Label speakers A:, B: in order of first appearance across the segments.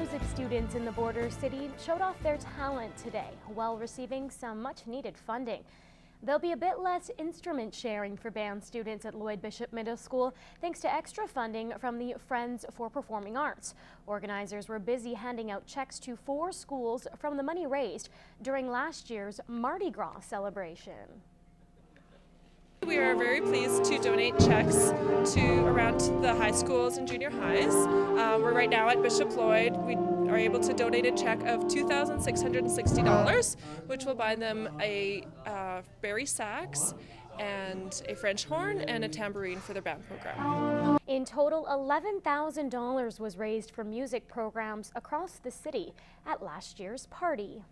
A: music students in the border city showed off their talent today while receiving some much-needed funding. There'll be a bit less instrument sharing for band students at Lloyd Bishop Middle School thanks to extra funding from the Friends for Performing Arts. Organizers were busy handing out checks to 4 schools from the money raised during last year's Mardi Gras celebration.
B: We are very pleased to donate checks to around the high schools and junior highs. We're right now at Bishop Lloyd. We are able to donate a check of $2,660, which will buy them a Barry sax and a French horn and a tambourine for their band program.
A: In total, $11,000 was raised for music programs across the city at last year's party.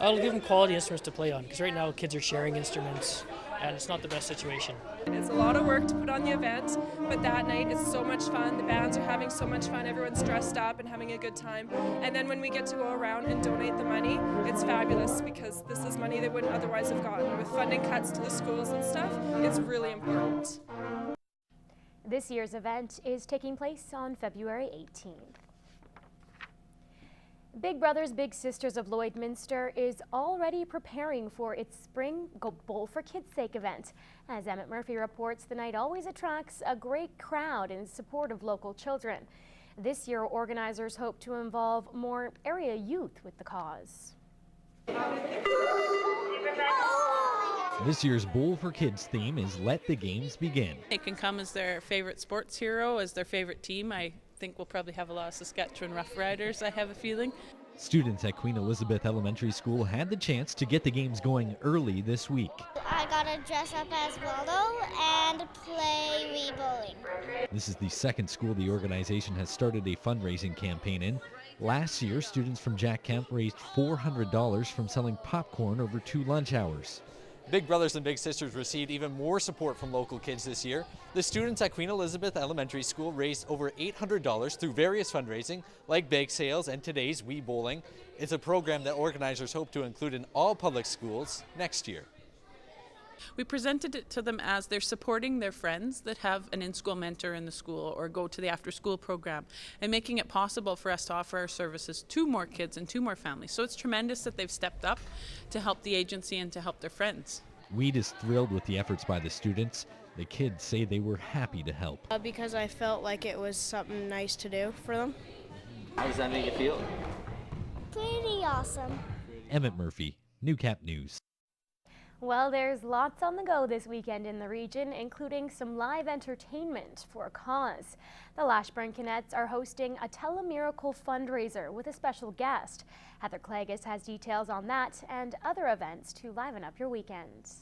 C: I'll give them quality instruments to play on, because right now kids are sharing instruments and it's not the best situation.
B: It's a lot of work to put on the event, but that night it's so much fun. The bands are having so much fun. Everyone's dressed up and having a good time. And then when we get to go around and donate the money, it's fabulous because this is money they wouldn't otherwise have gotten. With funding cuts to the schools and stuff, it's really important.
A: This year's event is taking place on February 18th. Big Brothers Big Sisters of Lloydminster is already preparing for its spring Bowl for Kids' Sake event. As Emmett Murphy reports, the night always attracts a great crowd in support of local children. This year, organizers hope to involve more area youth with the cause.
D: This year's Bowl for Kids theme is Let the Games Begin.
E: They can come as their favorite sports hero, as their favorite team. I think we'll probably have a lot of Saskatchewan Rough Riders, I have a feeling.
D: Students at Queen Elizabeth Elementary School had the chance to get the games going early this week.
F: I got to dress up as Waldo and play Wii bowling.
D: This is the second school the organization has started a fundraising campaign in. Last year, students from Jack Kemp raised $400 from selling popcorn over 2 lunch hours.
G: Big Brothers and Big Sisters received even more support from local kids this year. The students at Queen Elizabeth Elementary School raised over $800 through various fundraising, like bake sales and today's Wii Bowling. It's a program that organizers hope to include in all public schools next year.
E: We presented it to them as they're supporting their friends that have an in-school mentor in the school or go to the after-school program, and making it possible for us to offer our services to more kids and to more families. So it's tremendous that they've stepped up to help the agency and to help their friends.
D: Weed is thrilled with the efforts by the students. The kids say they were happy to help.
H: Because I felt like it was something nice to do for them.
G: How does that make you feel?
F: Pretty awesome.
D: Emmett Murphy, Newcap News.
A: Well, there's lots on the go this weekend in the region, including some live entertainment for a cause. The Lashburn Cadets are hosting a Tele-Miracle fundraiser with a special guest. Heather Clagus has details on that and other events to liven up your weekends.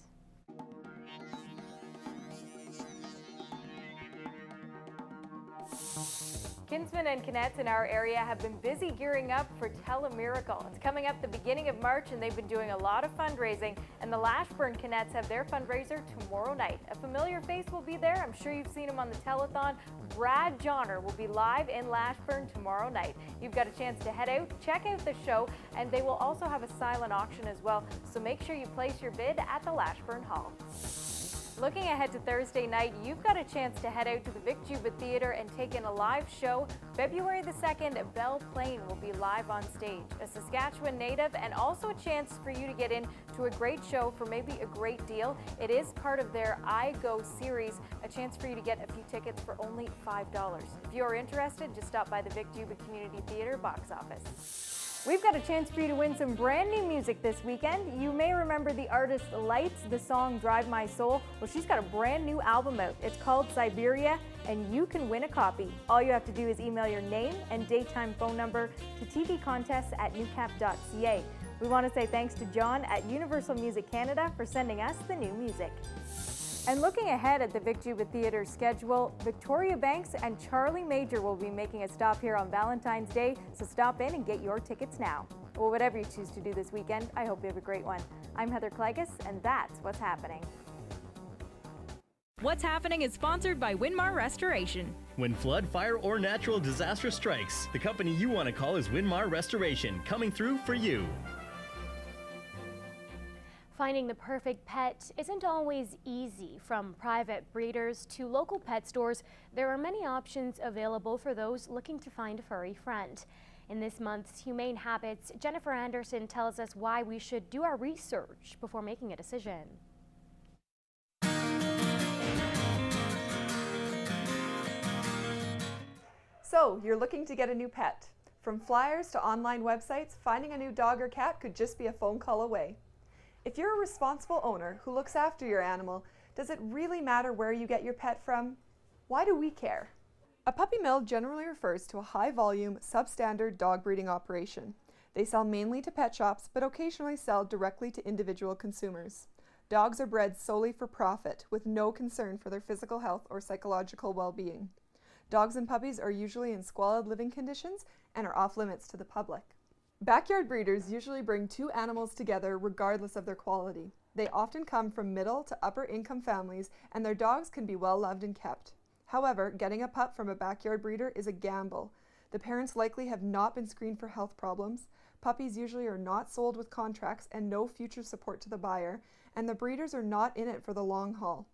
I: Kinsmen and Cadets in our area have been busy gearing up for Tele-Miracle. It's coming up the beginning of March and they've been doing a lot of fundraising, and the Lashburn Cadets have their fundraiser tomorrow night. A familiar face will be there. I'm sure you've seen him on the telethon. Brad Johnner will be live in Lashburn tomorrow night. You've got a chance to head out, check out the show, and they will also have a silent auction as well, so make sure you place your bid at the Lashburn Hall. Looking ahead to Thursday night, you've got a chance to head out to the Vic Juba Theatre and take in a live show. February the 2nd, Belle Plaine will be live on stage. A Saskatchewan native, and also a chance for you to get in to a great show for maybe a great deal. It is part of their I Go series, a chance for you to get a few tickets for only $5. If you're interested, just stop by the Vic Juba Community Theatre box office. We've got a chance for you to win some brand new music this weekend. You may remember the artist Lights, the song Drive My Soul. Well, she's got a brand new album out. It's called Siberia, and you can win a copy. All you have to do is email your name and daytime phone number to tvcontests@newcap.ca. We want to say thanks to John at Universal Music Canada for sending us the new music. And looking ahead at the Vic Juba Theatre's schedule, Victoria Banks and Charlie Major will be making a stop here on Valentine's Day, so stop in and get your tickets now. Well, whatever you choose to do this weekend, I hope you have a great one. I'm Heather Clagus, and that's what's happening.
J: What's Happening is sponsored by Winmar Restoration.
K: When flood, fire, or natural disaster strikes, the company you want to call is Winmar Restoration, coming through for you.
A: Finding the perfect pet isn't always easy. From private breeders to local pet stores, there are many options available for those looking to find a furry friend. In this month's Humane Habits, Jennifer Anderson tells us why we should do our research before making a decision.
L: So, you're looking to get a new pet. From flyers to online websites, finding a new dog or cat could just be a phone call away. If you're a responsible owner who looks after your animal, does it really matter where you get your pet from? Why do we care? A puppy mill generally refers to a high-volume, substandard dog breeding operation. They sell mainly to pet shops, but occasionally sell directly to individual consumers. Dogs are bred solely for profit, with no concern for their physical health or psychological well-being. Dogs and puppies are usually in squalid living conditions and are off limits to the public. Backyard breeders usually bring two animals together regardless of their quality. They often come from middle to upper income families, and their dogs can be well loved and kept. However, getting a pup from a backyard breeder is a gamble. The parents likely have not been screened for health problems. Puppies usually are not sold with contracts and no future support to the buyer, and the breeders are not in it for the long haul.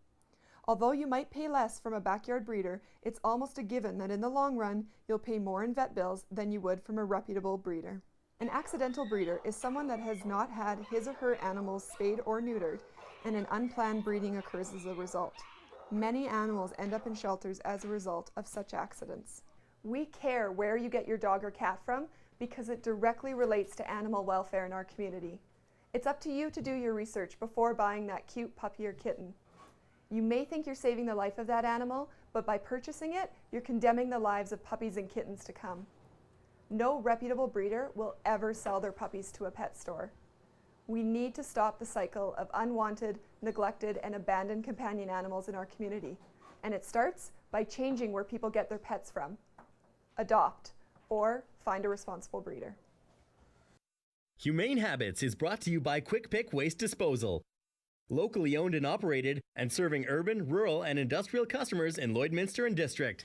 L: Although you might pay less from a backyard breeder, it's almost a given that in the long run, you'll pay more in vet bills than you would from a reputable breeder. An accidental breeder is someone that has not had his or her animals spayed or neutered, and an unplanned breeding occurs as a result. Many animals end up in shelters as a result of such accidents. We care where you get your dog or cat from because it directly relates to animal welfare in our community. It's up to you to do your research before buying that cute puppy or kitten. You may think you're saving the life of that animal, but by purchasing it, you're condemning the lives of puppies and kittens to come. No reputable breeder will ever sell their puppies to a pet store. We need to stop the cycle of unwanted, neglected, and abandoned companion animals in our community. And it starts by changing where people get their pets from. Adopt, or find a responsible breeder.
K: Humane Habits is brought to you by Quick Pick Waste Disposal. Locally owned and operated, and serving urban, rural, and industrial customers in Lloydminster and District.